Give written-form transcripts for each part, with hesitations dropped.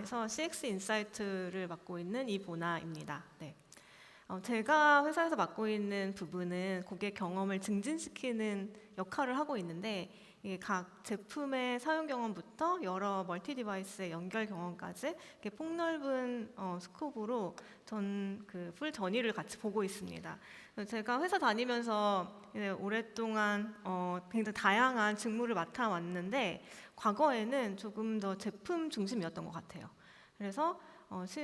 회사에서 CX 인사이트를 맡고 있는 이보나입니다. 네. 제가 회사에서 맡고 있는 부분은 고객 경험을 증진시키는 역할을 하고 있는데, 이게 각 제품의 사용 경험부터 여러 멀티 디바이스의 연결 경험까지 이렇게 폭넓은 스코프로 풀 전이를 같이 보고 있습니다. 제가 회사 다니면서 오랫동안 굉장히 다양한 직무를 맡아왔는데, 과거에는 조금 더 제품 중심이었던 것 같아요. 그래서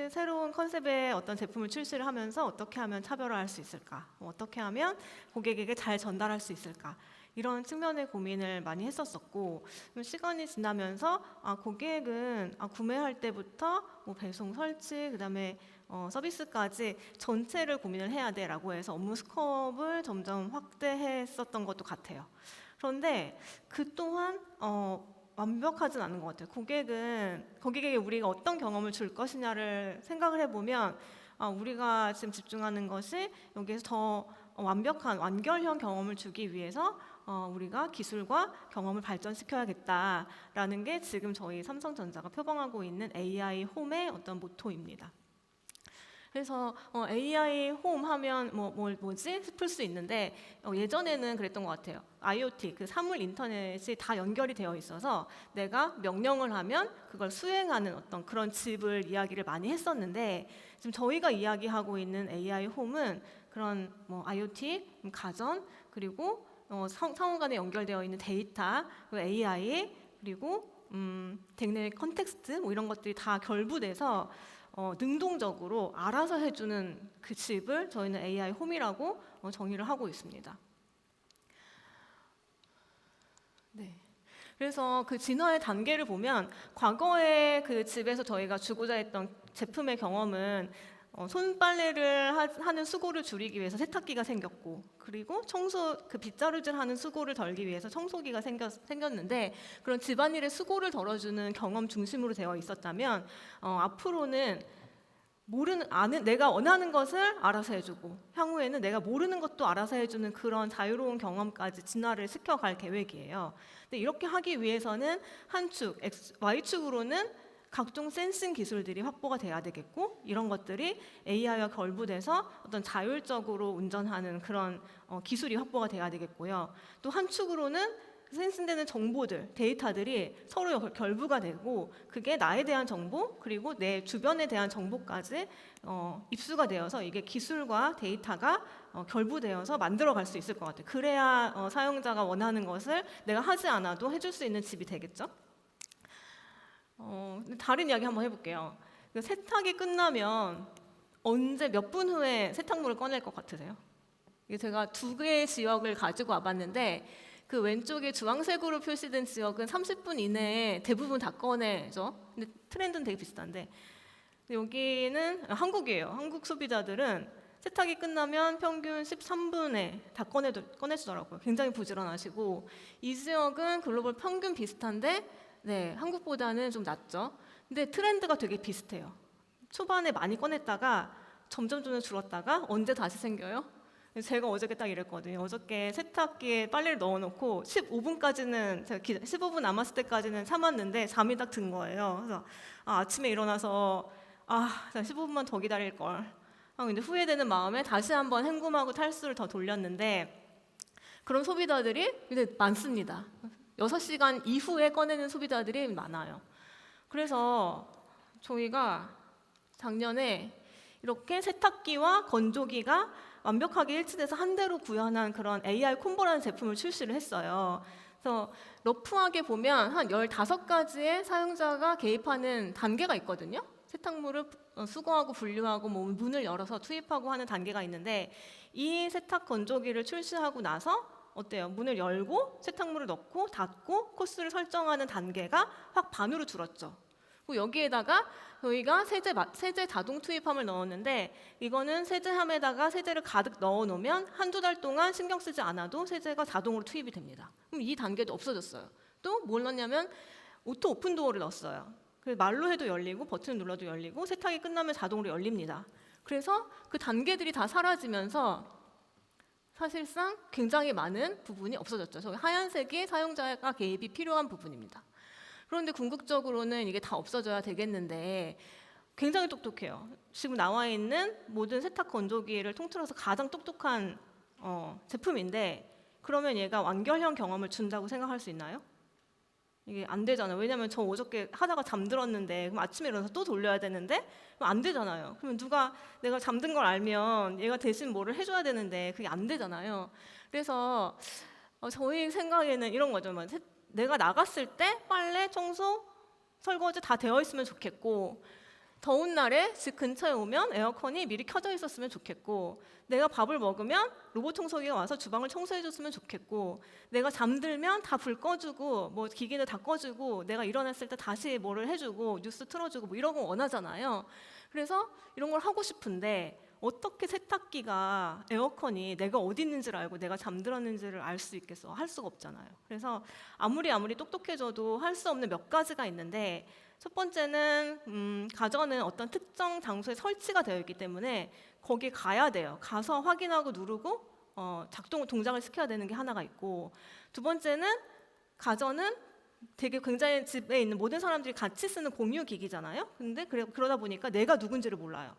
새로운 컨셉의 어떤 제품을 출시를 하면서 어떻게 하면 차별화할 수 있을까, 어떻게 하면 고객에게 잘 전달할 수 있을까, 이런 측면의 고민을 많이 했었었고, 시간이 지나면서 고객은 구매할 때부터 배송, 설치, 그다음에 서비스까지 전체를 고민을 해야 돼라고 해서 업무 스코프를 점점 확대했었던 것도 같아요. 그런데 그 또한 완벽하진 않은 것 같아요. 고객에게 우리가 어떤 경험을 줄 것이냐를 생각을 해보면, 우리가 지금 집중하는 것이 여기에서 더 완벽한 완결형 경험을 주기 위해서 우리가 기술과 경험을 발전시켜야겠다라는 게 지금 저희 삼성전자가 표방하고 있는 AI 홈의 어떤 모토입니다. 그래서 AI 홈 하면 뭐지 싶을 수 있는데, 예전에는 그랬던 것 같아요. IoT, 그 사물 인터넷이 다 연결이 되어 있어서 내가 명령을 하면 그걸 수행하는 어떤 그런 집을 이야기를 많이 했었는데, 지금 저희가 이야기하고 있는 AI 홈은 그런 IoT, 가전, 그리고 상호 간에 연결되어 있는 데이터, 그리고 AI, 그리고 댁내 컨텍스트 이런 것들이 다 결부돼서 능동적으로 알아서 해주는 그 집을 저희는 AI 홈이라고 정의를 하고 있습니다. 네. 그래서 그 진화의 단계를 보면, 과거에 그 집에서 저희가 주고자 했던 제품의 경험은 손빨래를 하는 수고를 줄이기 위해서 세탁기가 생겼고, 그리고 그 빗자루질하는 수고를 덜기 위해서 청소기가 생겼는데, 그런 집안일의 수고를 덜어주는 경험 중심으로 되어 있었다면, 앞으로는 내가 원하는 것을 알아서 해주고, 향후에는 내가 모르는 것도 알아서 해주는 그런 자유로운 경험까지 진화를 시켜갈 계획이에요. 근데 이렇게 하기 위해서는 Y축으로는 각종 센싱 기술들이 확보가 돼야 되겠고, 이런 것들이 AI와 결부돼서 어떤 자율적으로 운전하는 그런 기술이 확보가 돼야 되겠고요. 또 한 축으로는 센싱되는 정보들, 데이터들이 서로 결부가 되고, 그게 나에 대한 정보, 그리고 내 주변에 대한 정보까지 입수가 되어서 이게 기술과 데이터가 결부되어서 만들어갈 수 있을 것 같아요. 그래야 사용자가 원하는 것을 내가 하지 않아도 해줄 수 있는 집이 되겠죠. 다른 이야기 한번 해볼게요. 세탁이 끝나면 언제 몇 분 후에 세탁물을 꺼낼 것 같으세요? 제가 2개의 지역을 가지고 와봤는데, 그 왼쪽에 주황색으로 표시된 지역은 30분 이내에 대부분 다 꺼내죠. 근데 트렌드는 되게 비슷한데, 여기는 한국이에요. 한국 소비자들은 세탁이 끝나면 평균 13분에 다 꺼내주더라고요. 굉장히 부지런하시고, 이 지역은 글로벌 평균 비슷한데, 네, 한국보다는 좀 낮죠. 근데 트렌드가 되게 비슷해요. 초반에 많이 꺼냈다가 점점 줄었다가 언제 다시 생겨요? 제가 어저께 딱 이랬거든요. 어저께 세탁기에 빨래를 넣어놓고 15분까지는 제가 15분 남았을 때까지는 참았는데 잠이 딱 든 거예요. 그래서 아침에 일어나서 15분만 더 기다릴 걸. 근데 후회되는 마음에 다시 한번 헹굼하고 탈수를 더 돌렸는데, 그런 소비자들이 이제 많습니다. 6시간 이후에 꺼내는 소비자들이 많아요. 그래서 저희가 작년에 이렇게 세탁기와 건조기가 완벽하게 일치돼서 한 대로 구현한 그런 AI 콤보라는 제품을 출시를 했어요. 그래서 러프하게 보면 한 15가지의 사용자가 개입하는 단계가 있거든요. 세탁물을 수거하고 분류하고 문을 열어서 투입하고 하는 단계가 있는데, 이 세탁 건조기를 출시하고 나서 어때요? 문을 열고 세탁물을 넣고 닫고 코스를 설정하는 단계가 확 반으로 줄었죠. 그리고 여기에다가 저희가 세제 자동 투입함을 넣었는데, 이거는 세제함에다가 세제를 가득 넣어놓으면 한두 달 동안 신경 쓰지 않아도 세제가 자동으로 투입이 됩니다. 그럼 이 단계도 없어졌어요. 또 뭘 넣었냐면 오토 오픈 도어를 넣었어요. 그래서 말로 해도 열리고 버튼을 눌러도 열리고 세탁이 끝나면 자동으로 열립니다. 그래서 그 단계들이 다 사라지면서 사실상 굉장히 많은 부분이 없어졌죠. 저 하얀색이 사용자가 개입이 필요한 부분입니다. 그런데 궁극적으로는 이게 다 없어져야 되겠는데 굉장히 똑똑해요. 지금 나와 있는 모든 세탁 건조기를 통틀어서 가장 똑똑한 제품인데 그러면 얘가 완결형 경험을 준다고 생각할 수 있나요? 이게 안 되잖아요. 왜냐면 저 어저께 하다가 잠들었는데 그럼 아침에 일어나서 또 돌려야 되는데 그럼 안 되잖아요. 그러면 누가 내가 잠든 걸 알면 얘가 대신 뭐를 해줘야 되는데 그게 안 되잖아요. 그래서 저희 생각에는 이런 거죠. 내가 나갔을 때 빨래, 청소, 설거지 다 되어 있으면 좋겠고 더운 날에 집 근처에 오면 에어컨이 미리 켜져 있었으면 좋겠고 내가 밥을 먹으면 로봇 청소기가 와서 주방을 청소해줬으면 좋겠고 내가 잠들면 다 불 꺼주고 뭐 기기를 다 꺼주고 내가 일어났을 때 다시 뭐를 해주고 뉴스 틀어주고 뭐 이런 거 원하잖아요. 그래서 이런 걸 하고 싶은데 어떻게 세탁기가 에어컨이 내가 어디 있는지를 알고 내가 잠들었는지를 알 수 있겠어? 할 수가 없잖아요. 그래서 아무리 똑똑해져도 할 수 없는 몇 가지가 있는데 첫 번째는 가전은 어떤 특정 장소에 설치가 되어 있기 때문에 거기에 가야 돼요. 가서 확인하고 누르고 동작을 시켜야 되는 게 하나가 있고 두 번째는 가전은 되게 굉장히 집에 있는 모든 사람들이 같이 쓰는 공유 기기잖아요. 근데 그러다 보니까 내가 누군지를 몰라요.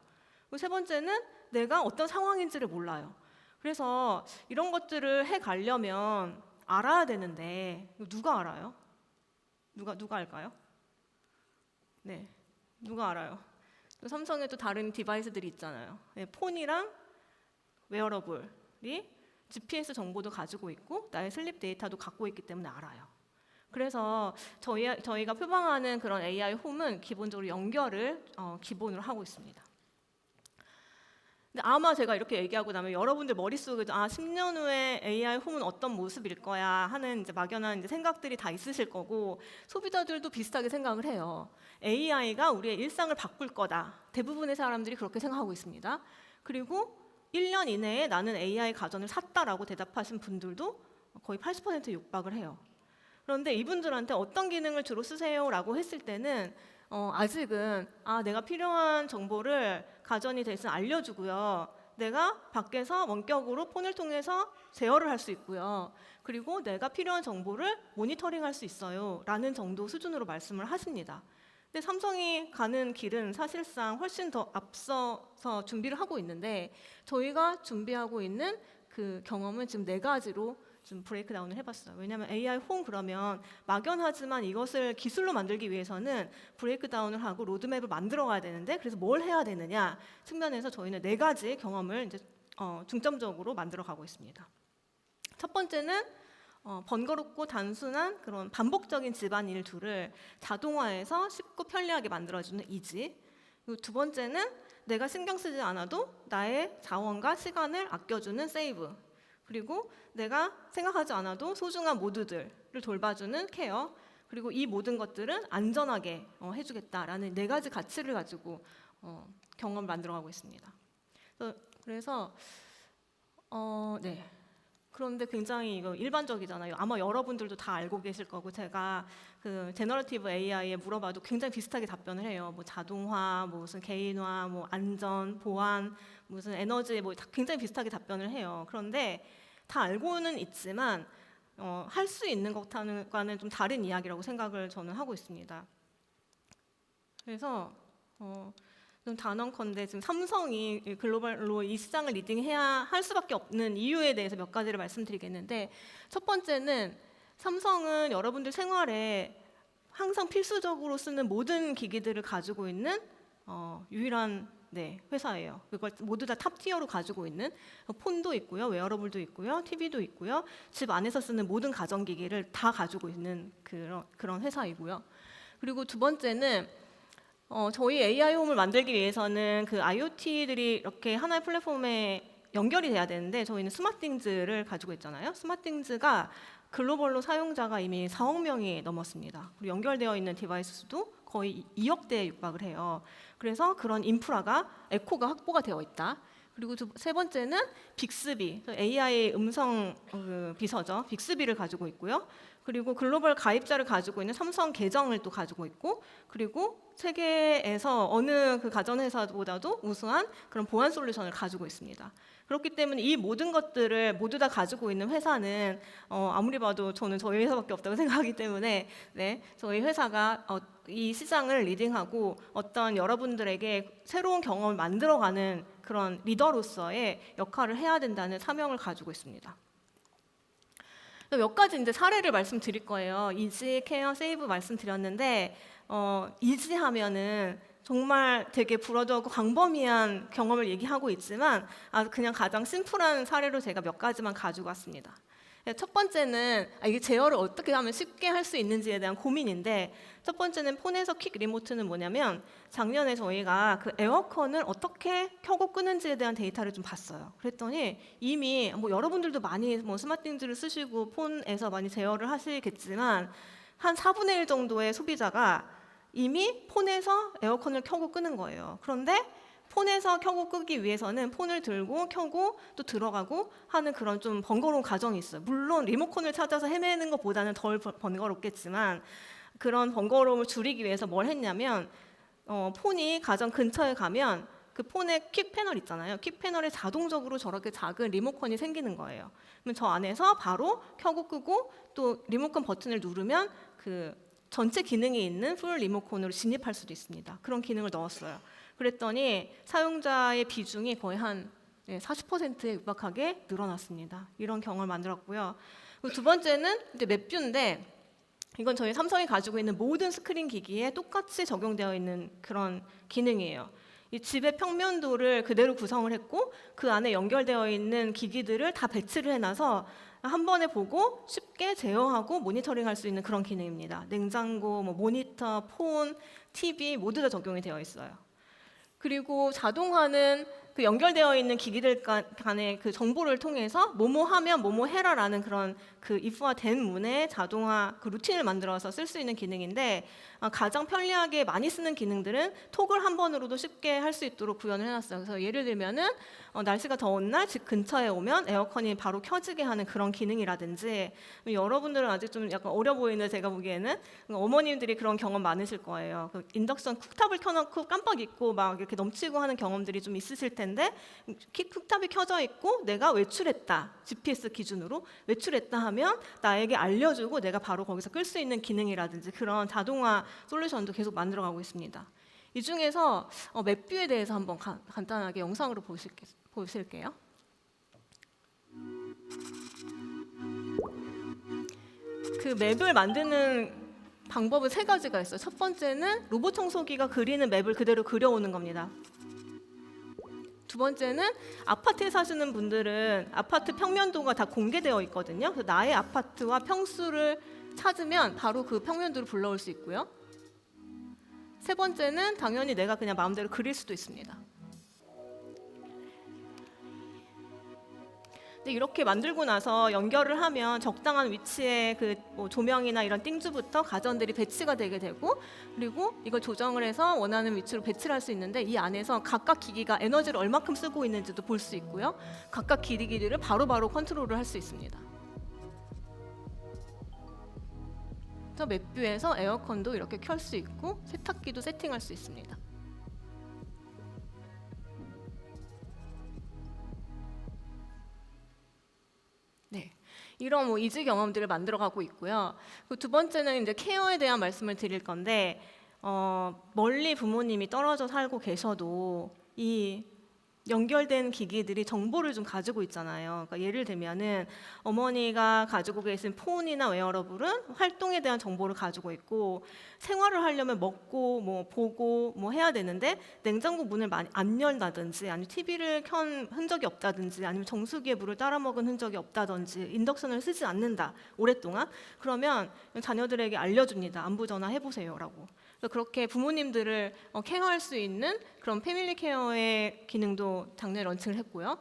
그리고 세 번째는 내가 어떤 상황인지를 몰라요. 그래서 이런 것들을 해가려면 알아야 되는데 누가 알아요? 누가 알까요? 네, 누가 알아요? 또 삼성에도 다른 디바이스들이 있잖아요. 네, 폰이랑 웨어러블이 GPS 정보도 가지고 있고 나의 슬립 데이터도 갖고 있기 때문에 알아요. 그래서 저희가 표방하는 그런 AI 홈은 기본적으로 연결을 기본으로 하고 있습니다. 근데 아마 제가 이렇게 얘기하고 나면 여러분들 머릿속에도 10년 후에 AI 홈은 어떤 모습일 거야 하는 이제 막연한 이제 생각들이 다 있으실 거고 소비자들도 비슷하게 생각을 해요. AI가 우리의 일상을 바꿀 거다. 대부분의 사람들이 그렇게 생각하고 있습니다. 그리고 1년 이내에 나는 AI 가전을 샀다라고 대답하신 분들도 거의 80% 육박을 해요. 그런데 이분들한테 어떤 기능을 주로 쓰세요라고 했을 때는 아직은 내가 필요한 정보를 가전이 대신 알려주고요. 내가 밖에서 원격으로 폰을 통해서 제어를 할 수 있고요. 그리고 내가 필요한 정보를 모니터링할 수 있어요. 라는 정도 수준으로 말씀을 하십니다. 근데 삼성이 가는 길은 사실상 훨씬 더 앞서서 준비를 하고 있는데 저희가 준비하고 있는 그 경험은 지금 4가지로 좀 브레이크다운을 해봤어요. 왜냐하면 AI 홈 그러면 막연하지만 이것을 기술로 만들기 위해서는 브레이크다운을 하고 로드맵을 만들어 가야 되는데 그래서 뭘 해야 되느냐 측면에서 저희는 4가지 경험을 이제 중점적으로 만들어 가고 있습니다. 첫 번째는 번거롭고 단순한 그런 반복적인 집안일들을 자동화해서 쉽고 편리하게 만들어주는 이지. 그리고 두 번째는 내가 신경 쓰지 않아도 나의 자원과 시간을 아껴주는 세이브. 그리고 내가 생각하지 않아도 소중한 모두들을 돌봐주는 케어. 그리고 이 모든 것들은 안전하게 해주겠다라는 4가지 가치를 가지고 경험을 만들어가고 있습니다. 그래서 네. 그런데 굉장히 이거 일반적이잖아요. 아마 여러분들도 다 알고 계실 거고 제가 그 제너러티브 AI에 물어봐도 굉장히 비슷하게 답변을 해요. 뭐 자동화, 뭐 무슨 개인화, 뭐 안전, 보안, 무슨 에너지 뭐 굉장히 비슷하게 답변을 해요. 그런데 다 알고는 있지만 할 수 있는 것과는 좀 다른 이야기라고 생각을 저는 하고 있습니다. 그래서 좀 단언컨대 지금 삼성이 글로벌로 이 시장을 리딩해야 할 수밖에 없는 이유에 대해서 몇 가지를 말씀드리겠는데 첫 번째는 삼성은 여러분들 생활에 항상 필수적으로 쓰는 모든 기기들을 가지고 있는 유일한 회사예요. 그걸 모두 다 탑티어로 가지고 있는 폰도 있고요, 웨어러블도 있고요, TV도 있고요, 집 안에서 쓰는 모든 가전기기를 다 가지고 있는 그런 회사이고요. 그리고 두 번째는 저희 AI 홈을 만들기 위해서는 그 IoT들이 이렇게 하나의 플랫폼에 연결이 돼야 되는데 저희는 스마트띵즈를 가지고 있잖아요. 스마트띵즈가 글로벌로 사용자가 이미 4억 명이 넘었습니다. 그리고 연결되어 있는 디바이스 수도 거의 2억 대에 육박을 해요. 그래서 그런 인프라가 에코가 확보가 되어 있다. 그리고 세 번째는 빅스비, AI 음성 비서죠. 빅스비를 가지고 있고요. 그리고 글로벌 가입자를 가지고 있는 삼성 계정을 또 가지고 있고, 그리고 세계에서 어느 그 가전회사보다도 우수한 그런 보안 솔루션을 가지고 있습니다. 그렇기 때문에 이 모든 것들을 모두 다 가지고 있는 회사는 아무리 봐도 저는 저희 회사밖에 없다고 생각하기 때문에 네, 저희 회사가 이 시장을 리딩하고 어떤 여러분들에게 새로운 경험을 만들어가는 그런 리더로서의 역할을 해야 된다는 사명을 가지고 있습니다. 몇 가지 이제 사례를 말씀드릴 거예요. 이지, 케어, 세이브 말씀드렸는데 이지 하면은 정말 되게 브로드하고 광범위한 경험을 얘기하고 있지만 그냥 가장 심플한 사례로 제가 몇 가지만 가지고 왔습니다. 첫 번째는 이게 제어를 어떻게 하면 쉽게 할 수 있는지에 대한 고민인데, 첫 번째는 폰에서 퀵 리모트는 뭐냐면 작년에 저희가 그 에어컨을 어떻게 켜고 끄는지에 대한 데이터를 좀 봤어요. 그랬더니 이미 뭐 여러분들도 많이 뭐 스마트띵즈를 쓰시고 폰에서 많이 제어를 하시겠지만 한 4분의 1 정도의 소비자가 이미 폰에서 에어컨을 켜고 끄는 거예요. 그런데 폰에서 켜고 끄기 위해서는 폰을 들고 켜고 또 들어가고 하는 그런 좀 번거로운 과정이 있어요. 물론 리모컨을 찾아서 헤매는 것보다는 덜 번거롭겠지만 그런 번거로움을 줄이기 위해서 뭘 했냐면 폰이 가정 근처에 가면 그 폰에 퀵 패널 있잖아요. 퀵 패널에 자동적으로 저렇게 작은 리모컨이 생기는 거예요. 그러면 저 안에서 바로 켜고 끄고 또 리모컨 버튼을 누르면 그 전체 기능이 있는 풀 리모컨으로 진입할 수도 있습니다. 그런 기능을 넣었어요. 그랬더니 사용자의 비중이 거의 한 40%에 육박하게 늘어났습니다. 이런 경험을 만들었고요. 두 번째는 이제 맵뷰인데, 이건 저희 삼성이 가지고 있는 모든 스크린 기기에 똑같이 적용되어 있는 그런 기능이에요. 이 집의 평면도를 그대로 구성을 했고 그 안에 연결되어 있는 기기들을 다 배치를 해놔서 한 번에 보고 쉽게 제어하고 모니터링할 수 있는 그런 기능입니다. 냉장고, 뭐 모니터, 폰, TV 모두 다 적용이 되어 있어요. 그리고 자동화는 그 연결되어 있는 기기들 간의 그 정보를 통해서 뭐뭐 하면 뭐뭐 해라라는 그런 그 if화된 문의 자동화 그 루틴을 만들어서 쓸 수 있는 기능인데, 가장 편리하게 많이 쓰는 기능들은 톡을 한 번으로도 쉽게 할 수 있도록 구현을 해놨어요. 그래서 예를 들면은 날씨가 더운 날 집 근처에 오면 에어컨이 바로 켜지게 하는 그런 기능이라든지, 여러분들은 아직 좀 약간 어려 보이는, 제가 보기에는 어머님들이 그런 경험 많으실 거예요. 그 인덕션 쿡탑을 켜놓고 깜빡 잊고 막 이렇게 넘치고 하는 경험들이 좀 있으실 텐데, 쿡탑이 켜져 있고 내가 외출했다, GPS 기준으로 외출했다 하면 나에게 알려주고 내가 바로 거기서 끌 수 있는 기능이라든지 그런 자동화 솔루션도 계속 만들어가고 있습니다. 이 중에서 맵뷰에 대해서 한번 간단하게 영상으로 보실게요. 그 맵을 만드는 방법은 3가지가 있어요. 첫 번째는 로봇 청소기가 그리는 맵을 그대로 그려오는 겁니다. 두 번째는 아파트에 사시는 분들은 아파트 평면도가 다 공개되어 있거든요. 그래서 나의 아파트와 평수를 찾으면 바로 그 평면도를 불러올 수 있고요. 세 번째는 당연히 내가 그냥 마음대로 그릴 수도 있습니다. 근데 이렇게 만들고 나서 연결을 하면 적당한 위치에 그 조명이나 이런 띵주부터 가전들이 배치가 되게 되고, 그리고 이걸 조정을 해서 원하는 위치로 배치를 할 수 있는데, 이 안에서 각각 기기가 에너지를 얼마큼 쓰고 있는지도 볼 수 있고요. 각각 기기들을 바로바로 컨트롤을 할 수 있습니다. 그래서 맵뷰에서 에어컨도 이렇게 켤 수 있고 세탁기도 세팅할 수 있습니다. 네, 이런 이지 경험들을 만들어가고 있고요. 두 번째는 이제 케어에 대한 말씀을 드릴 건데, 멀리 부모님이 떨어져 살고 계셔도 이 연결된 기기들이 정보를 좀 가지고 있잖아요. 그러니까 예를 들면은 어머니가 가지고 계신 폰이나 웨어러블은 활동에 대한 정보를 가지고 있고, 생활을 하려면 먹고 뭐 보고 뭐 해야 되는데 냉장고 문을 많이 안 열다든지, 아니면 TV를 켠 흔적이 없다든지, 아니면 정수기에 물을 따라 먹은 흔적이 없다든지, 인덕션을 쓰지 않는다 오랫동안, 그러면 자녀들에게 알려줍니다. 안부 전화 해보세요라고. 그렇게 부모님들을 케어할 수 있는 그런 패밀리 케어의 기능도 작년에 런칭을 했고요.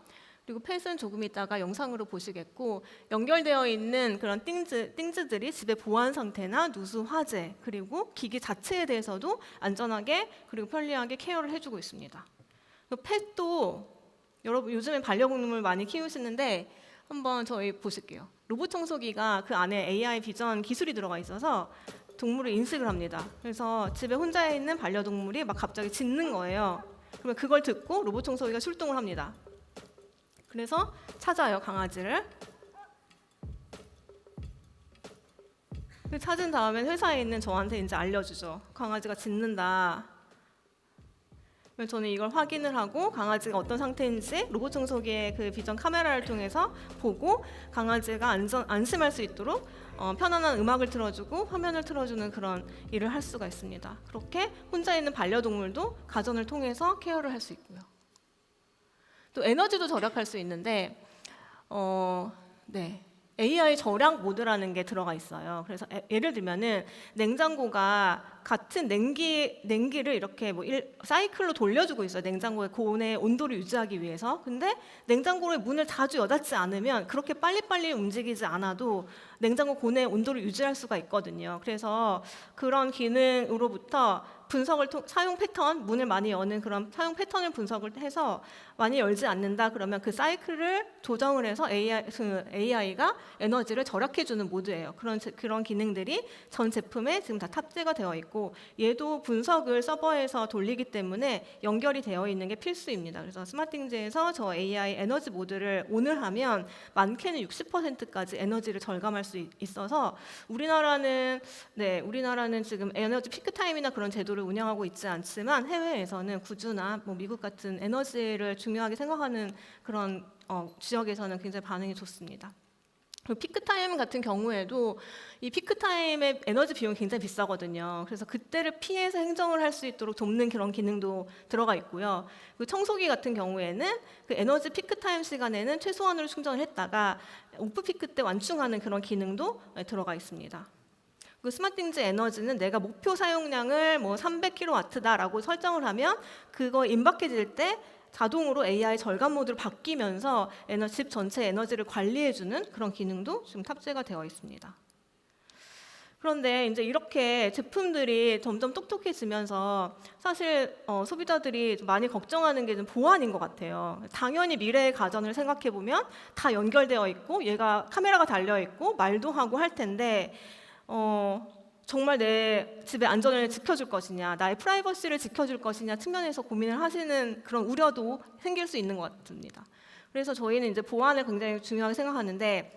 그리고 펫은 조금 이따가 영상으로 보시겠고, 연결되어 있는 그런 띵즈들이 집의 보안 상태나 누수 화재, 그리고 기기 자체에 대해서도 안전하게 그리고 편리하게 케어를 해주고 있습니다. 펫도 여러분 요즘에 반려동물 많이 키우시는데 한번 저희 보실게요. 로봇 청소기가 그 안에 AI 비전 기술이 들어가 있어서 동물을 인식을 합니다. 그래서 집에 혼자 있는 반려동물이 막 갑자기 짖는 거예요. 그러면 그걸 듣고 로봇 청소기가 출동을 합니다. 그래서 찾아요, 강아지를. 찾은 다음에 회사에 있는 저한테 이제 알려주죠. 강아지가 짖는다. 저는 이걸 확인을 하고 강아지가 어떤 상태인지 로봇 청소기의 그 비전 카메라를 통해서 보고 강아지가 안심할 수 있도록 편안한 음악을 틀어주고 화면을 틀어주는 그런 일을 할 수가 있습니다. 그렇게 혼자 있는 반려동물도 가전을 통해서 케어를 할 수 있고요. 또 에너지도 절약할 수 있는데 AI 절약 모드라는 게 들어가 있어요. 그래서 예를 들면은 냉장고가 같은 냉기를 이렇게 사이클로 돌려주고 있어요. 냉장고의 고온의 온도를 유지하기 위해서. 근데 냉장고의 문을 자주 여닫지 않으면 그렇게 빨리빨리 움직이지 않아도 냉장고 고온의 온도를 유지할 수가 있거든요. 그래서 그런 기능으로부터 사용 패턴, 문을 많이 여는 그런 사용 패턴을 분석을 해서 많이 열지 않는다 그러면 그 사이클을 조정을 해서 AI가 에너지를 절약해주는 모드예요. 그런 기능들이 전 제품에 지금 다 탑재가 되어 있고 얘도 분석을 서버에서 돌리기 때문에 연결이 되어 있는 게 필수입니다. 그래서 스마팅즈에서 저 AI 에너지 모드를 ON을 하면 많게는 60%까지 에너지를 절감할 수 있어서 우리나라는 지금 에너지 피크타임이나 그런 제도를 운영하고 있지 않지만 해외에서는 구주나 미국 같은 에너지를 중요하게 생각하는 그런 지역에서는 굉장히 반응이 좋습니다. 그리고 피크타임 같은 경우에도 이 피크타임의 에너지 비용이 굉장히 비싸거든요. 그래서 그때를 피해서 행정을 할 수 있도록 돕는 그런 기능도 들어가 있고요. 그리고 청소기 같은 경우에는 그 에너지 피크타임 시간에는 최소한으로 충전을 했다가 오프 피크 때 완충하는 그런 기능도 들어가 있습니다. 그 스마팅즈 에너지는 내가 목표 사용량을 300kW다라고 설정을 하면 그거 임박해질 때 자동으로 AI 절감 모드로 바뀌면서 집 전체 에너지를 관리해주는 그런 기능도 지금 탑재가 되어 있습니다. 그런데 이제 이렇게 제품들이 점점 똑똑해지면서 사실 소비자들이 좀 많이 걱정하는 게 좀 보안인 것 같아요. 당연히 미래의 가전을 생각해 보면 다 연결되어 있고 얘가 카메라가 달려 있고 말도 하고 할 텐데 정말 내 집의 안전을 지켜줄 것이냐, 나의 프라이버시를 지켜줄 것이냐 측면에서 고민을 하시는 그런 우려도 생길 수 있는 것 같습니다. 그래서 저희는 이제 보안을 굉장히 중요하게 생각하는데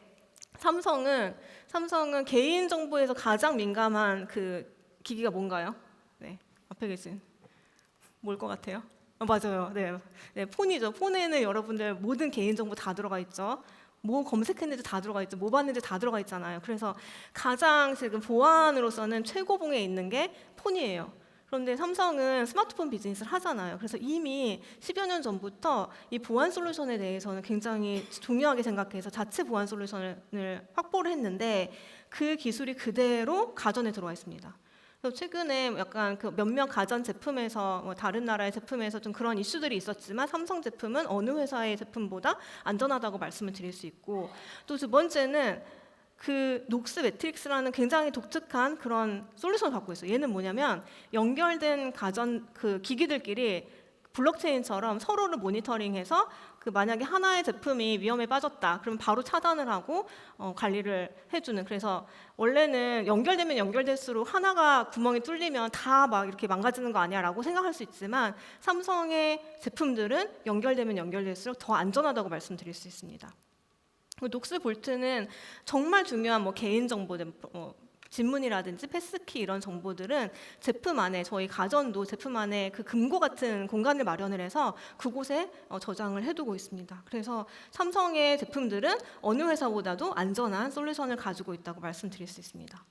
삼성은 개인 정보에서 가장 민감한 그 기기가 뭔가요? 네, 앞에 계신 뭘 것 같아요? 맞아요. 네, 폰이죠. 폰에는 여러분들 모든 개인 정보 다 들어가 있죠. 뭐 검색했는지 다 들어가 있죠. 뭐 봤는지 다 들어가 있잖아요. 그래서 가장 지금 보안으로서는 최고봉에 있는 게 폰이에요. 그런데 삼성은 스마트폰 비즈니스를 하잖아요. 그래서 이미 10여 년 전부터 이 보안 솔루션에 대해서는 굉장히 중요하게 생각해서 자체 보안 솔루션을 확보를 했는데 그 기술이 그대로 가전에 들어와 있습니다. 최근에 약간 그 몇몇 가전 제품에서 다른 나라의 제품에서 좀 그런 이슈들이 있었지만 삼성 제품은 어느 회사의 제품보다 안전하다고 말씀을 드릴 수 있고 또 두 번째는 그 녹스 매트릭스라는 굉장히 독특한 그런 솔루션을 갖고 있어요. 얘는 뭐냐면 연결된 가전 그 기기들끼리 블록체인처럼 서로를 모니터링해서 그 만약에 하나의 제품이 위험에 빠졌다 그러면 바로 차단을 하고 관리를 해주는. 그래서 원래는 연결되면 연결될수록 하나가 구멍이 뚫리면 다 막 이렇게 망가지는 거 아니야라고 생각할 수 있지만 삼성의 제품들은 연결되면 연결될수록 더 안전하다고 말씀드릴 수 있습니다. 녹스 볼트는 정말 중요한 개인 정보들 진문이라든지 패스키 이런 정보들은 제품 안에 저희 가전도 제품 안에 그 금고 같은 공간을 마련을 해서 그곳에 저장을 해두고 있습니다. 그래서 삼성의 제품들은 어느 회사보다도 안전한 솔루션을 가지고 있다고 말씀드릴 수 있습니다.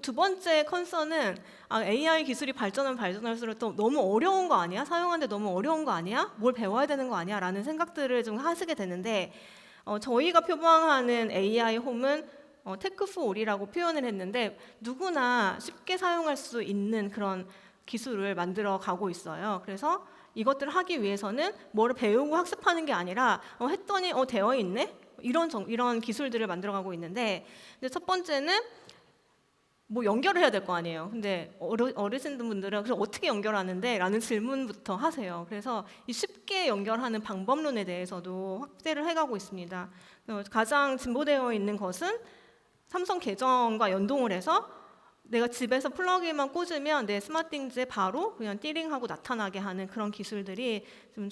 두 번째 컨선은 AI 기술이 발전하면 발전할수록 또 너무 어려운 거 아니야? 사용하는데 너무 어려운 거 아니야? 뭘 배워야 되는 거 아니야? 라는 생각들을 좀 하시게 되는데 저희가 표방하는 AI 홈은 테크4올이라고 표현을 했는데 누구나 쉽게 사용할 수 있는 그런 기술을 만들어 가고 있어요. 그래서 이것들을 하기 위해서는 뭐를 배우고 학습하는 게 아니라 했더니 되어 있네? 이런 기술들을 만들어 가고 있는데 첫 번째는 뭐 연결을 해야 될 거 아니에요. 근데 어르신분들은 그래서 어떻게 연결하는데? 라는 질문부터 하세요. 그래서 이 쉽게 연결하는 방법론에 대해서도 확대를 해가고 있습니다. 가장 진보되어 있는 것은 삼성 계정과 연동을 해서 내가 집에서 플러그인만 꽂으면 내 스마트띵즈에 바로 그냥 띠링하고 나타나게 하는 그런 기술들이 지금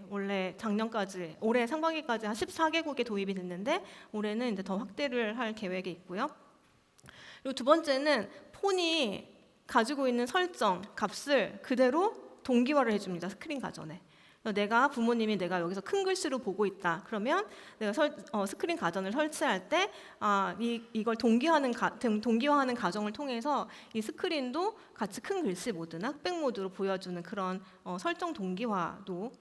원래 작년까지, 올해 상반기까지 한 14개국에 도입이 됐는데 올해는 이제 더 확대를 할 계획이 있고요. 그리고 두 번째는 폰이 가지고 있는 설정, 값을 그대로 동기화를 해줍니다. 스크린 가전에. 내가 부모님이 내가 여기서 큰 글씨로 보고 있다. 그러면 내가 스크린 가전을 설치할 때 이걸 동기화하는 과정을 통해서 이 스크린도 같이 큰 글씨 모드나 흑백 모드로 보여주는 그런 설정 동기화도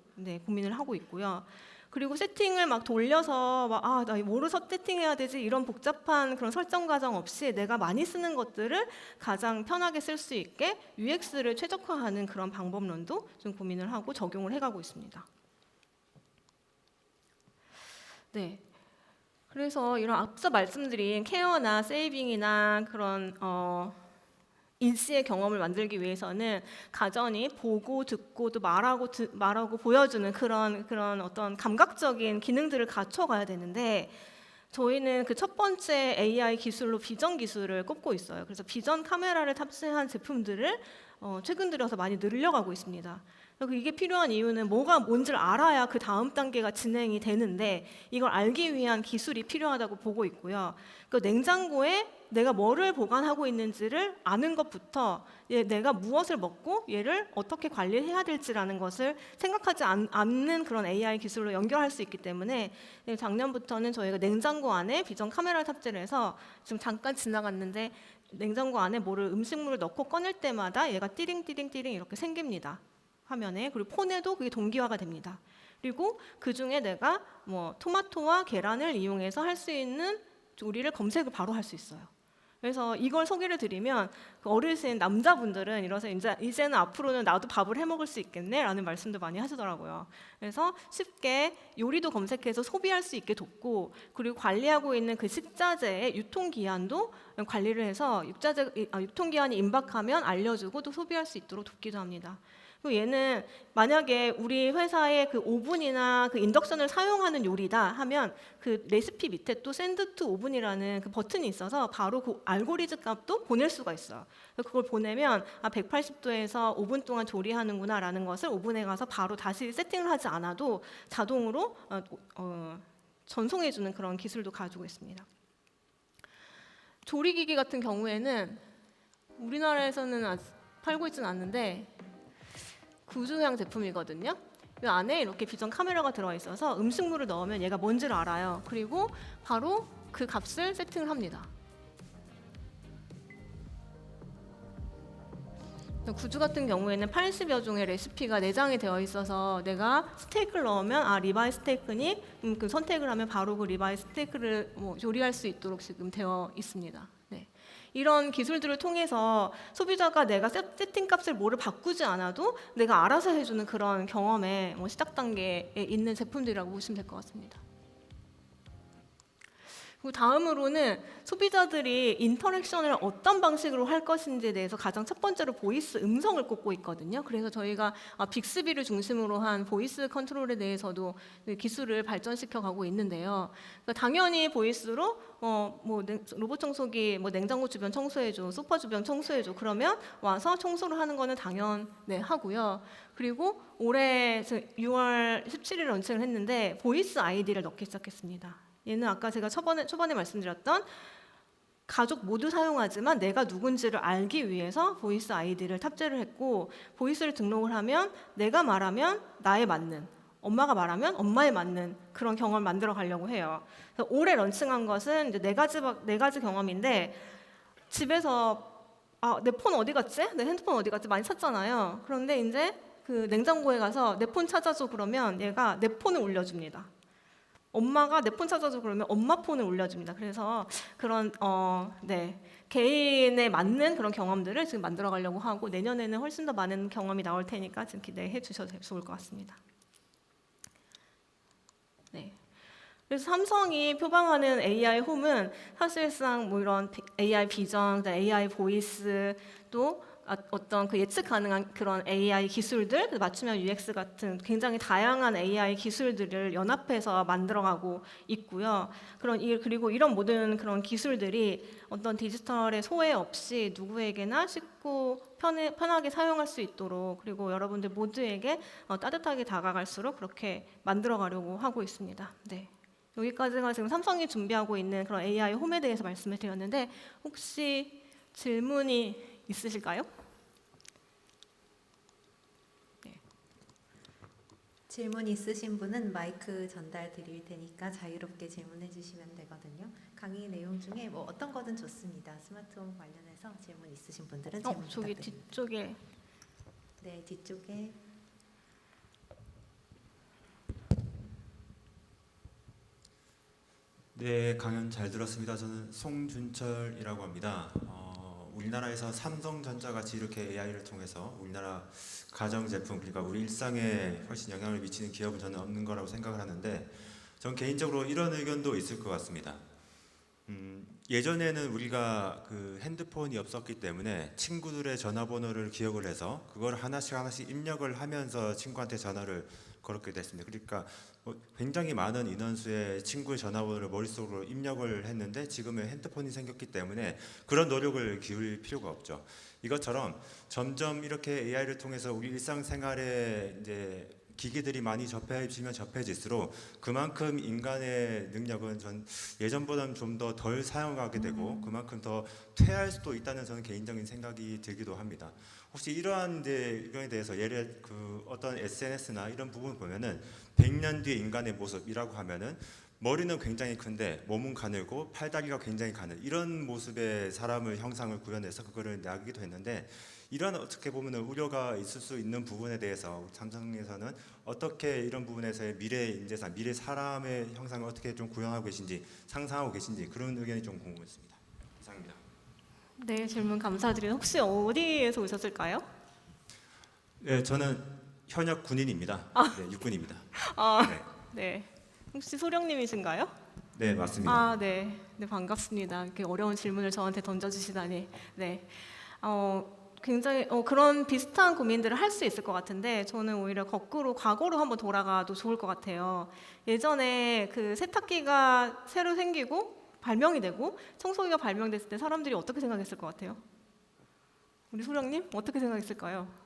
고민을 하고 있고요. 그리고 세팅을 막 돌려서 나 뭐로 세팅해야 되지? 이런 복잡한 그런 설정 과정 없이 내가 많이 쓰는 것들을 가장 편하게 쓸 수 있게 UX를 최적화하는 그런 방법론도 좀 고민을 하고 적용을 해가고 있습니다. 네. 그래서 이런 앞서 말씀드린 케어나 세이빙이나 그런 일시의 경험을 만들기 위해서는 가전이 보고 듣고 또 말하고 보여주는 그런 어떤 감각적인 기능들을 갖춰가야 되는데 저희는 그 첫 번째 AI 기술로 비전 기술을 꼽고 있어요. 그래서 비전 카메라를 탑재한 제품들을 최근 들어서 많이 늘려가고 있습니다. 이게 필요한 이유는 뭐가 뭔지를 알아야 그 다음 단계가 진행이 되는데 이걸 알기 위한 기술이 필요하다고 보고 있고요. 그 냉장고에 내가 뭐를 보관하고 있는지를 아는 것부터 내가 무엇을 먹고 얘를 어떻게 관리해야 될지라는 것을 생각하지 않는 그런 AI 기술로 연결할 수 있기 때문에 작년부터는 저희가 냉장고 안에 비전 카메라를 탑재를 해서 지금 잠깐 지나갔는데 냉장고 안에 음식물을 넣고 꺼낼 때마다 얘가 띠링띠링띠링 이렇게 생깁니다. 화면에. 그리고 폰에도 그게 동기화가 됩니다. 그리고 그 중에 내가 토마토와 계란을 이용해서 할 수 있는 조리를 검색을 바로 할 수 있어요. 그래서 이걸 소개를 드리면 그 어르신 남자분들은 이래서 이제는 앞으로는 나도 밥을 해 먹을 수 있겠네 라는 말씀도 많이 하시더라고요. 그래서 쉽게 요리도 검색해서 소비할 수 있게 돕고 그리고 관리하고 있는 그 식자재의 유통기한도 관리를 해서 유통기한이 임박하면 알려주고 또 소비할 수 있도록 돕기도 합니다. 얘는 만약에 우리 회사의 그 오븐이나 그 인덕션을 사용하는 요리다 하면 그 레시피 밑에 또 샌드 투 오븐이라는 그 버튼이 있어서 바로 그 알고리즘 값도 보낼 수가 있어요. 그걸 보내면 180도에서 5분 동안 조리하는구나 라는 것을 오븐에 가서 바로 다시 세팅을 하지 않아도 자동으로 전송해주는 그런 기술도 가지고 있습니다. 조리기기 같은 경우에는 우리나라에서는 팔고 있지는 않는데 구조형 제품이거든요. 이 안에 이렇게 비전 카메라가 들어가 있어서 음식물을 넣으면 얘가 뭔지를 알아요. 그리고 바로 그 값을 세팅을 합니다. 구조 같은 경우에는 80여 종의 레시피가 내장이 되어 있어서 내가 스테이크를 넣으면 리바이 스테이크니 그 선택을 하면 바로 그 리바이 스테이크를 조리할 수 있도록 지금 되어 있습니다. 네. 이런 기술들을 통해서 소비자가 내가 세팅 값을 뭐를 바꾸지 않아도 내가 알아서 해주는 그런 경험의 시작 단계에 있는 제품들이라고 보시면 될 것 같습니다. 그리고 다음으로는 소비자들이 인터랙션을 어떤 방식으로 할 것인지에 대해서 가장 첫 번째로 보이스 음성을 꼽고 있거든요. 그래서 저희가 빅스비를 중심으로 한 보이스 컨트롤에 대해서도 기술을 발전시켜 가고 있는데요. 그러니까 당연히 보이스로 로봇 청소기 냉장고 주변 청소해줘, 소파 주변 청소해줘. 그러면 와서 청소를 하는 거는 하고요. 그리고 올해 6월 17일 런칭을 했는데 보이스 아이디를 넣기 시작했습니다. 얘는 아까 제가 초반에 말씀드렸던 가족 모두 사용하지만 내가 누군지를 알기 위해서 보이스 아이디를 탑재를 했고 보이스를 등록을 하면 내가 말하면 나에 맞는 엄마가 말하면 엄마에 맞는 그런 경험을 만들어 가려고 해요. 그래서 올해 런칭한 것은 이제 네 가지 경험인데 집에서 내 폰 어디 갔지? 내 핸드폰 어디 갔지? 많이 찾잖아요. 그런데 이제 그 냉장고에 가서 내 폰 찾아줘 그러면 얘가 내 폰을 울려줍니다. 엄마가 내 폰 찾아줘 그러면 엄마 폰을 울려줍니다. 그래서 그런 개인에 맞는 그런 경험들을 지금 만들어 가려고 하고 내년에는 훨씬 더 많은 경험이 나올 테니까 지금 기대해 주셔도 좋을 것 같습니다. 네. 그래서 삼성이 표방하는 AI 홈은 사실상 뭐 이런 AI 비전, AI 보이스 또 어떤 그 예측 가능한 그런 AI 기술들, 맞춤형 UX 같은 굉장히 다양한 AI 기술들을 연합해서 만들어가고 있고요. 그리고 이런 모든 그런 기술들이 어떤 디지털의 소외 없이 누구에게나 쉽고 편하게 사용할 수 있도록, 그리고 여러분들 모두에게 따뜻하게 다가갈수록 그렇게 만들어가려고 하고 있습니다. 네. 여기까지가 지금 삼성이 준비하고 있는 그런 AI 홈에 대해서 말씀을 드렸는데, 혹시 질문이 있으실까요? 네. 질문 있으신 분은 마이크 전달 드릴 테니까 자유롭게 질문해 주시면 되거든요. 강의 내용 중에 뭐 어떤 거든 좋습니다. 스마트홈 관련해서 질문 있으신 분들은 질문 저기 부탁드립니다. 뒤쪽에. 네, 뒤쪽에. 네, 강연 잘 들었습니다. 저는 송준철이라고 합니다. 우리나라에서 삼성전자 같이 이렇게 AI를 통해서 우리나라 가전제품, 그러니까 우리 일상에 훨씬 영향을 미치는 기업은 저는 없는 거라고 생각을 하는데, 전 개인적으로 이런 의견도 있을 것 같습니다. 예전에는 우리가 그 핸드폰이 없었기 때문에 친구들의 전화번호를 기억을 해서 그걸 하나씩 입력을 하면서 친구한테 전화를 걸었게 됐습니다. 그러니까 굉장히 많은 인원수의 친구의 전화번호를 머릿속으로 입력을 했는데, 지금은 핸드폰이 생겼기 때문에 그런 노력을 기울일 필요가 없죠. 이것처럼 점점 이렇게 AI를 통해서 우리 일상생활에 이제 기기들이 많이 접해질수록 그만큼 인간의 능력은 전 예전보다는 좀 더 덜 사용하게 되고 그만큼 더 퇴할 수도 있다는 저는 개인적인 생각이 들기도 합니다. 혹시 이러한 의견에 대해서 예를 어떤 SNS나 이런 부분을 보면은 100년 뒤의 인간의 모습이라고 하면은 머리는 굉장히 큰데 몸은 가늘고 팔다리가 굉장히 가늘, 이런 모습의 사람을 형상을 구현해서 그거를 내기도 했는데, 이런 어떻게 보면 우려가 있을 수 있는 부분에 대해서 삼성에서는 어떻게 이런 부분에서의 미래 인재상, 미래 사람의 형상을 어떻게 좀 구현하고 계신지, 상상하고 계신지, 그런 의견이 좀 궁금했습니다. 이상입니다. 네, 질문 감사드려요. 혹시 어디에서 오셨을까요? 네, 저는 현역 군인입니다. 네, 육군입니다. 아, 네, 네. 혹시 소령님이신가요? 네 맞습니다. 아, 네. 네, 반갑습니다. 이렇게 어려운 질문을 저한테 던져주시다니. 네. 굉장히 그런 비슷한 고민들을 할 수 있을 것 같은데, 저는 오히려 거꾸로 과거로 한번 돌아가도 좋을 것 같아요. 예전에 그 세탁기가 새로 생기고 발명이 되고 청소기가 발명됐을 때 사람들이 어떻게 생각했을 것 같아요? 우리 소령님 어떻게 생각했을까요?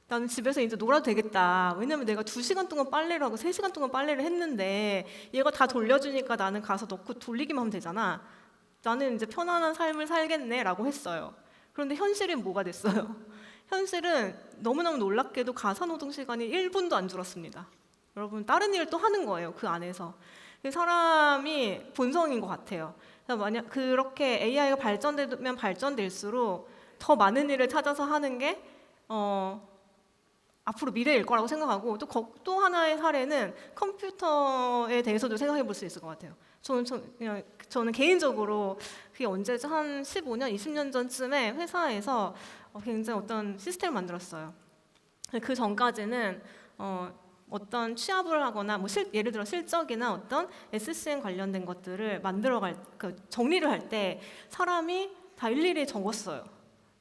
나는 집에서 이제 놀아도 되겠다. 왜냐면 내가 2시간 동안 빨래를 하고 3시간 동안 빨래를 했는데 얘가 다 돌려주니까 나는 가서 넣고 돌리기만 하면 되잖아. 나는 이제 편안한 삶을 살겠네라고 했어요. 그런데 현실은 뭐가 됐어요? 현실은 너무너무 놀랍게도 가사노동 시간이 1분도 안 줄었습니다. 여러분, 다른 일을 또 하는 거예요, 그 안에서. 사람이 본성인 것 같아요. 만약 그렇게 AI가 발전되면 발전될수록 더 많은 일을 찾아서 하는 게 앞으로 미래일 거라고 생각하고, 또 하나의 사례는 컴퓨터에 대해서도 생각해 볼 수 있을 것 같아요. 저는 개인적으로 그게 언제죠? 한 15년, 20년 전쯤에 회사에서 굉장히 어떤 시스템을 만들었어요. 그 전까지는 어떤 취합을 하거나 예를 들어 실적이나 어떤 SCM 관련된 것들을 정리를 할 때 사람이 다 일일이 적었어요.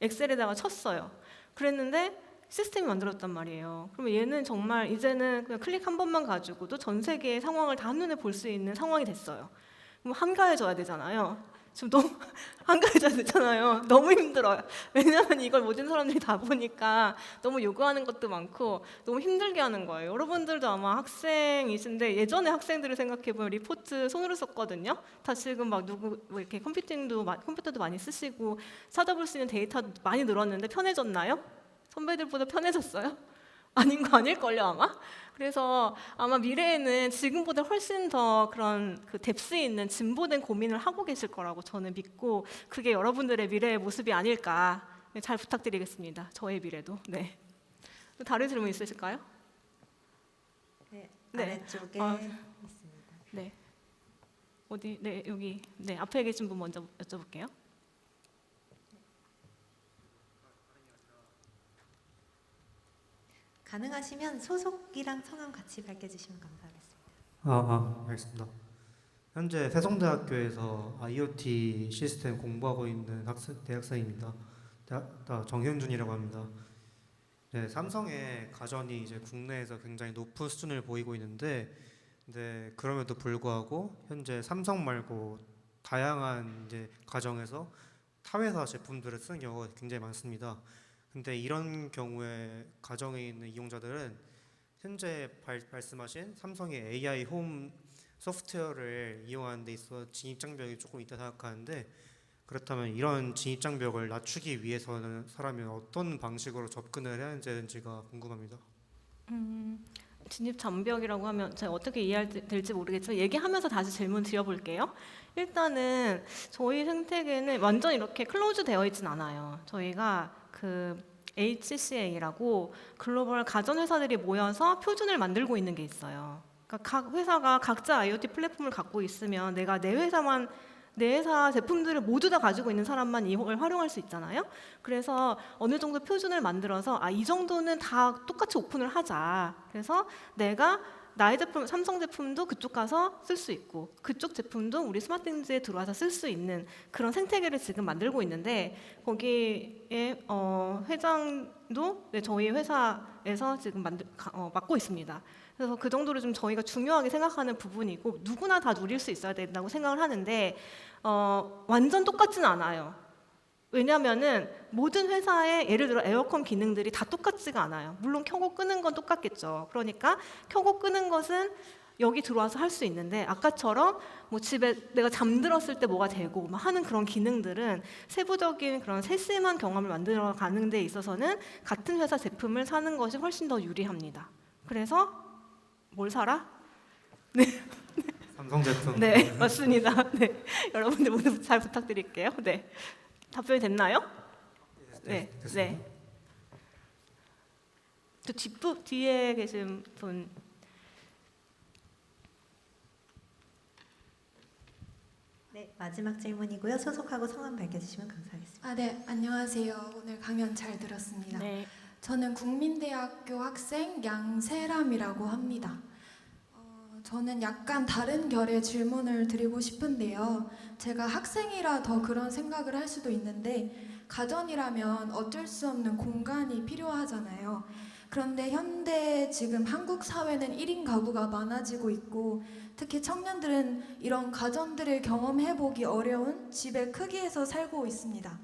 엑셀에다가 쳤어요. 그랬는데 시스템이 만들었단 말이에요. 그러면 얘는 정말 이제는 그냥 클릭 한 번만 가지고도 전 세계의 상황을 다 한눈에 볼 수 있는 상황이 됐어요. 그럼 한가해져야 되잖아요. 지금 너무 한가해져야 되잖아요. 너무 힘들어요. 왜냐하면 이걸 모든 사람들이 다 보니까 너무 요구하는 것도 많고 너무 힘들게 하는 거예요. 여러분들도 아마 학생이신데 예전에 학생들을 생각해보면 리포트 손으로 썼거든요. 다 지금 막 이렇게 컴퓨터도 많이 쓰시고 찾아볼 수 있는 데이터 많이 늘었는데 편해졌나요? 선배들보다 편해졌어요? 아닌 거 아닐걸요 아마? 그래서 아마 미래에는 지금보다 훨씬 더 그런 그 뎁스 있는 진보된 고민을 하고 계실 거라고 저는 믿고, 그게 여러분들의 미래의 모습이 아닐까. 잘 부탁드리겠습니다. 저의 미래도. 네. 다른 질문 있으실까요? 네, 네. 아래쪽에 있습니다. 네. 어디? 네, 여기. 네, 앞에 계신 분 먼저 여쭤볼게요. 가능하시면 소속이랑 성함 같이 밝혀주시면 감사하겠습니다. 알겠습니다. 현재 세종대학교에서 IoT 시스템 공부하고 있는 대학생입니다. 정현준이라고 합니다. 네, 삼성의 가전이 이제 국내에서 굉장히 높은 수준을 보이고 있는데, 그럼에도 불구하고 현재 삼성 말고 다양한 이제 가정에서 타회사 제품들을 쓰는 경우가 굉장히 많습니다. 근데 이런 경우에 가정에 있는 이용자들은 현재 말씀하신 삼성의 AI 홈 소프트웨어를 이용하는 데 있어 진입 장벽이 조금 있다 생각하는데, 그렇다면 이런 진입 장벽을 낮추기 위해서는 사람이 어떤 방식으로 접근을 해야 되는지가 궁금합니다. 진입 장벽이라고 하면 제가 어떻게 이해될지 모르겠지만 얘기하면서 다시 질문 드려볼게요. 일단은 저희 생태계는 완전 이렇게 클로즈 되어 있진 않아요. 저희가 그 HCA라고 글로벌 가전 회사들이 모여서 표준을 만들고 있는 게 있어요. 그러니까 각 회사가 각자 IoT 플랫폼을 갖고 있으면 내가 내 회사 제품들을 모두 다 가지고 있는 사람만 이걸 활용할 수 있잖아요. 그래서 어느 정도 표준을 만들어서 이 정도는 다 똑같이 오픈을 하자. 그래서 내가 나의 제품, 삼성 제품도 그쪽 가서 쓸 수 있고 그쪽 제품도 우리 스마트엔즈에 들어와서 쓸 수 있는 그런 생태계를 지금 만들고 있는데, 거기에 회장도 저희 회사에서 지금 맡고 있습니다. 그래서 그 정도로 좀 저희가 중요하게 생각하는 부분이고 누구나 다 누릴 수 있어야 된다고 생각을 하는데, 완전 똑같지는 않아요. 왜냐면은 모든 회사의 예를 들어 에어컨 기능들이 다 똑같지가 않아요. 물론 켜고 끄는 건 똑같겠죠. 그러니까 켜고 끄는 것은 여기 들어와서 할 수 있는데, 아까처럼 뭐 집에 내가 잠들었을 때 뭐가 되고 막 하는 그런 기능들은 세부적인 그런 세심한 경험을 만들어 가는 데 있어서는 같은 회사 제품을 사는 것이 훨씬 더 유리합니다. 그래서 뭘 사라? 삼성 제품. 네, 맞습니다. 네, 여러분들 모두 잘 부탁드릴게요. 네, 답변이 됐나요? 네, 네. 저 뒤에 계신 분. 네, 마지막 질문이고요. 소속하고 성함 밝혀주시면 감사하겠습니다. 네, 안녕하세요. 오늘 강연 잘 들었습니다. 네. 저는 국민대학교 학생 양세람이라고 합니다. 저는 약간 다른 결의 질문을 드리고 싶은데요. 제가 학생이라 더 그런 생각을 할 수도 있는데, 가전이라면 어쩔 수 없는 공간이 필요하잖아요. 그런데 현대 지금 한국 사회는 1인 가구가 많아지고 있고, 특히 청년들은 이런 가전들을 경험해보기 어려운 집의 크기에서 살고 있습니다.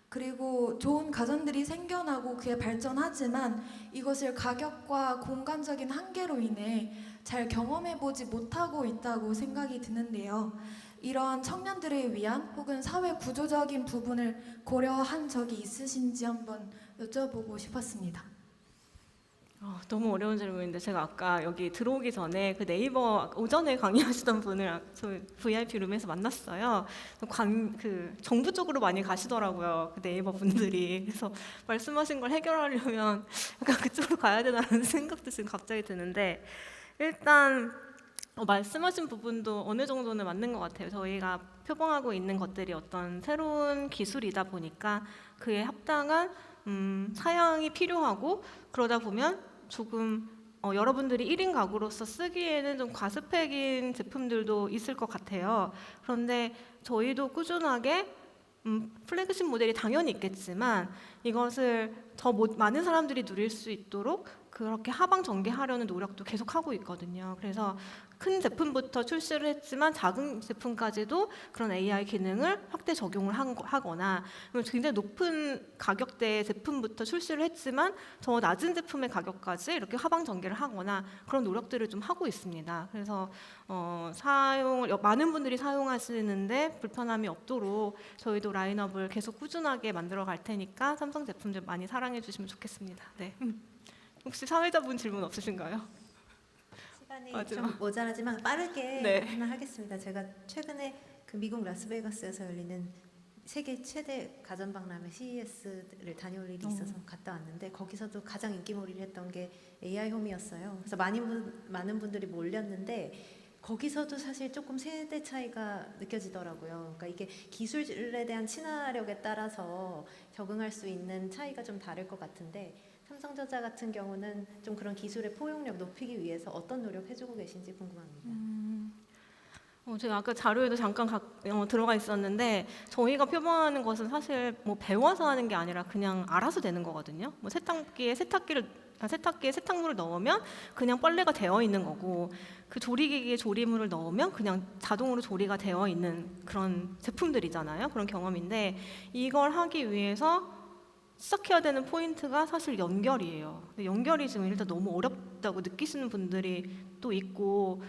그리고 좋은 가전들이 생겨나고 그게 발전하지만 이것을 가격과 공간적인 한계로 인해 잘 경험해보지 못하고 있다고 생각이 드는데요. 이러한 청년들을 위한 혹은 사회 구조적인 부분을 고려한 적이 있으신지 한번 여쭤보고 싶었습니다. 너무 어려운 질문인데, 제가 아까 여기 들어오기 전에 그 네이버 오전에 강의하시던 분을 저희 VIP 룸에서 만났어요. 정부 쪽으로 많이 가시더라고요, 그 네이버 분들이. 그래서 말씀하신 걸 해결하려면 약간 그쪽으로 가야 되나라는 생각도 지금 갑자기 드는데, 일단 말씀하신 부분도 어느 정도는 맞는 것 같아요. 저희가 표방하고 있는 것들이 어떤 새로운 기술이다 보니까 그에 합당한 사양이 필요하고, 그러다 보면 조금 여러분들이 1인 가구로서 쓰기에는 좀 과스펙인 제품들도 있을 것 같아요. 그런데 저희도 꾸준하게 플래그십 모델이 당연히 있겠지만 이것을 더 많은 사람들이 누릴 수 있도록 그렇게 하방 전개하려는 노력도 계속하고 있거든요. 그래서 큰 제품부터 출시를 했지만 작은 제품까지도 그런 AI 기능을 확대 적용을 하거나, 굉장히 높은 가격대의 제품부터 출시를 했지만 더 낮은 제품의 가격까지 이렇게 하방 전개를 하거나 그런 노력들을 좀 하고 있습니다. 그래서 많은 분들이 사용하시는데 불편함이 없도록 저희도 라인업을 계속 꾸준하게 만들어 갈 테니까 삼성 제품들 많이 사랑해 주시면 좋겠습니다. 네. 혹시 사회자분 질문 없으신가요? 시간이 마지막. 좀 모자라지만 빠르게 네. 하나 하겠습니다. 제가 최근에 그 미국 라스베가스에서 열리는 세계 최대 가전 박람회 CES를 다녀올 일이 있어서 갔다 왔는데, 거기서도 가장 인기몰이를 했던 게 AI 홈이었어요. 그래서 많은 분들이 몰렸는데 거기서도 사실 조금 세대 차이가 느껴지더라고요. 그러니까 이게 기술에 대한 친화력에 따라서 적응할 수 있는 차이가 좀 다를 것 같은데, 삼성전자 같은 경우는 좀 그런 기술의 포용력 높이기 위해서 어떤 노력 해주고 계신지 궁금합니다. 제가 아까 자료에도 잠깐 들어가 있었는데 저희가 표방하는 것은 사실 뭐 배워서 하는 게 아니라 그냥 알아서 되는 거거든요. 뭐 세탁기에 세탁물을 넣으면 그냥 빨래가 되어 있는 거고 그 조리기기에 조리물을 넣으면 그냥 자동으로 조리가 되어 있는 그런 제품들이잖아요. 그런 경험인데 이걸 하기 위해서 시작해야 되는 포인트가 사실 연결이에요. 근데 연결이 지금 일단 너무 어렵다고 느끼시는 분들이 또 있고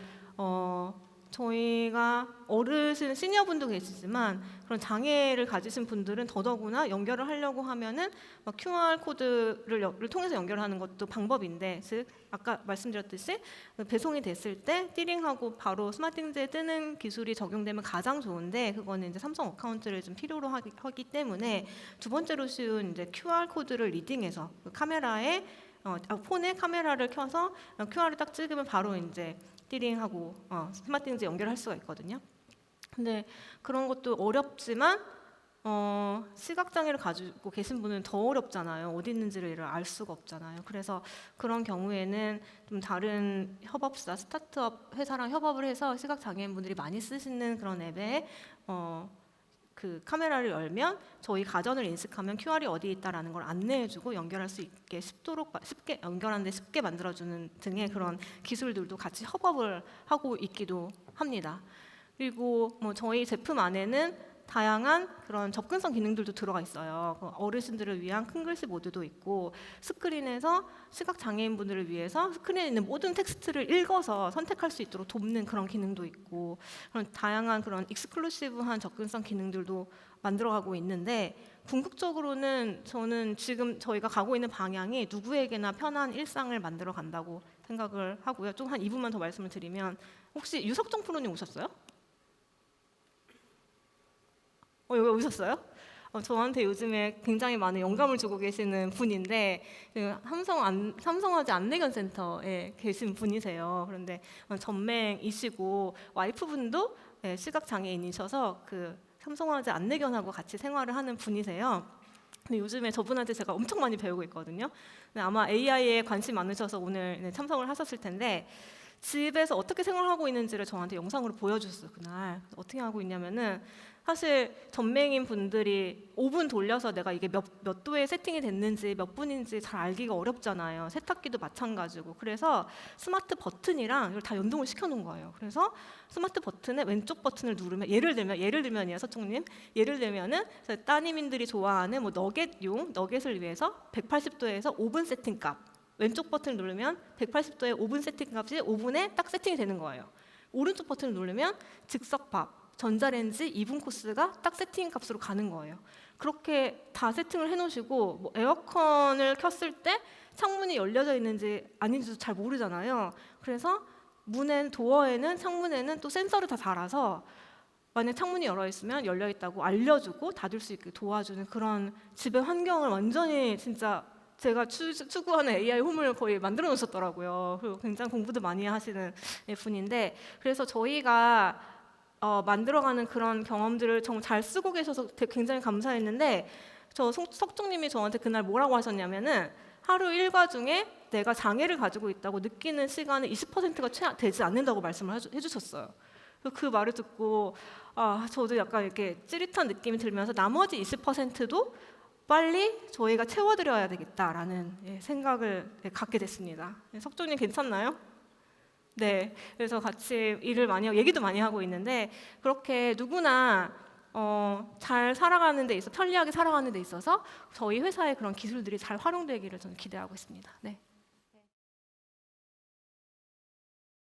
저희가 어르신 시니어분도 계시지만 그런 장애를 가지신 분들은 더더구나 연결을 하려고 하면은 막 QR 코드를 통해서 연결하는 것도 방법인데, 즉 아까 말씀드렸듯이 배송이 됐을 때 띠링하고 바로 스마트띵즈에 뜨는 기술이 적용되면 가장 좋은데 그거는 이제 삼성 어카운트를 좀 필요로 하기 때문에 두 번째로 쉬운 이제 QR 코드를 리딩해서 그 카메라에 폰에 카메라를 켜서 QR을 딱 찍으면 바로 이제 띠링하고 스마트띵즈 연결할 수가 있거든요. 근데 그런 것도 어렵지만 시각장애를 가지고 계신 분은 더 어렵잖아요. 어디 있는지를 알 수가 없잖아요. 그래서 그런 경우에는 좀 다른 협업사, 스타트업 회사랑 협업을 해서 시각장애인분들이 많이 쓰시는 그런 앱에 그 카메라를 열면 저희 가전을 인식하면 QR이 어디 있다라는 걸 안내해주고 연결할 수 있게 쉽게 연결하는데 쉽게 만들어주는 등의 그런 기술들도 같이 협업을 하고 있기도 합니다. 그리고 뭐 저희 제품 안에는 다양한 그런 접근성 기능들도 들어가 있어요. 어르신들을 위한 큰 글씨 모드도 있고 스크린에서 시각 장애인분들을 위해서 스크린에 있는 모든 텍스트를 읽어서 선택할 수 있도록 돕는 그런 기능도 있고 그런 다양한 그런 익스클루시브한 접근성 기능들도 만들어가고 있는데 궁극적으로는 저는 지금 저희가 가고 있는 방향이 누구에게나 편한 일상을 만들어 간다고 생각을 하고요. 좀 한 2분만 더 말씀을 드리면 혹시 유석정 프로님 오셨어요? 여기 오셨어요? 저한테 요즘에 굉장히 많은 영감을 주고 계시는 분인데 삼성화재 안내견센터에 계신 분이세요. 그런데 전맹이시고 와이프분도 시각장애인이셔서 그 삼성화재 안내견하고 같이 생활을 하는 분이세요. 근데 요즘에 저분한테 제가 엄청 많이 배우고 있거든요. 근데 아마 AI에 관심 많으셔서 오늘 참석을 하셨을 텐데 집에서 어떻게 생활하고 있는지를 저한테 영상으로 보여줬어요. 그날 어떻게 하고 있냐면은 사실 전맹인 분들이 5분 돌려서 내가 이게 몇 도에 세팅이 됐는지 몇 분인지 잘 알기가 어렵잖아요. 세탁기도 마찬가지고. 그래서 스마트 버튼이랑 이걸 다 연동을 시켜놓은 거예요. 그래서 스마트 버튼에 왼쪽 버튼을 누르면 예를 들면이에요, 서총님. 예를 들면은 따님인들이 좋아하는 뭐 너겟을 위해서 180도에서 5분 세팅값. 왼쪽 버튼을 누르면 180도의 5분 세팅값이 5분에 딱 세팅이 되는 거예요. 오른쪽 버튼을 누르면 즉석밥, 전자레인지 2분 코스가 딱 세팅 값으로 가는 거예요. 그렇게 다 세팅을 해놓으시고 뭐 에어컨을 켰을 때 창문이 열려져 있는지 아닌지도 잘 모르잖아요. 그래서 도어에는 창문에는 또 센서를 다 달아서 만약 창문이 열려 있으면 열려 있다고 알려주고 닫을 수 있게 도와주는 그런 집의 환경을 완전히 진짜 제가 추구하는 AI 홈을 거의 만들어 놓으셨더라고요. 그리고 굉장히 공부도 많이 하시는 분인데 그래서 저희가 만들어가는 그런 경험들을 정말 잘 쓰고 계셔서 굉장히 감사했는데 석종님이 저한테 그날 뭐라고 하셨냐면은 하루 일과 중에 내가 장애를 가지고 있다고 느끼는 시간은 20%가 되지 않는다고 말씀을 해주셨어요. 그 말을 듣고 저도 약간 이렇게 찌릿한 느낌이 들면서 나머지 20%도 빨리 저희가 채워드려야 되겠다라는 생각을 갖게 됐습니다. 석종님 괜찮나요? 네, 그래서 같이 일을 많이 하고 얘기도 많이 하고 있는데 그렇게 누구나 잘 살아가는 데 있어 편리하게 살아가는 데 있어서 저희 회사의 그런 기술들이 잘 활용되기를 저는 기대하고 있습니다. 네.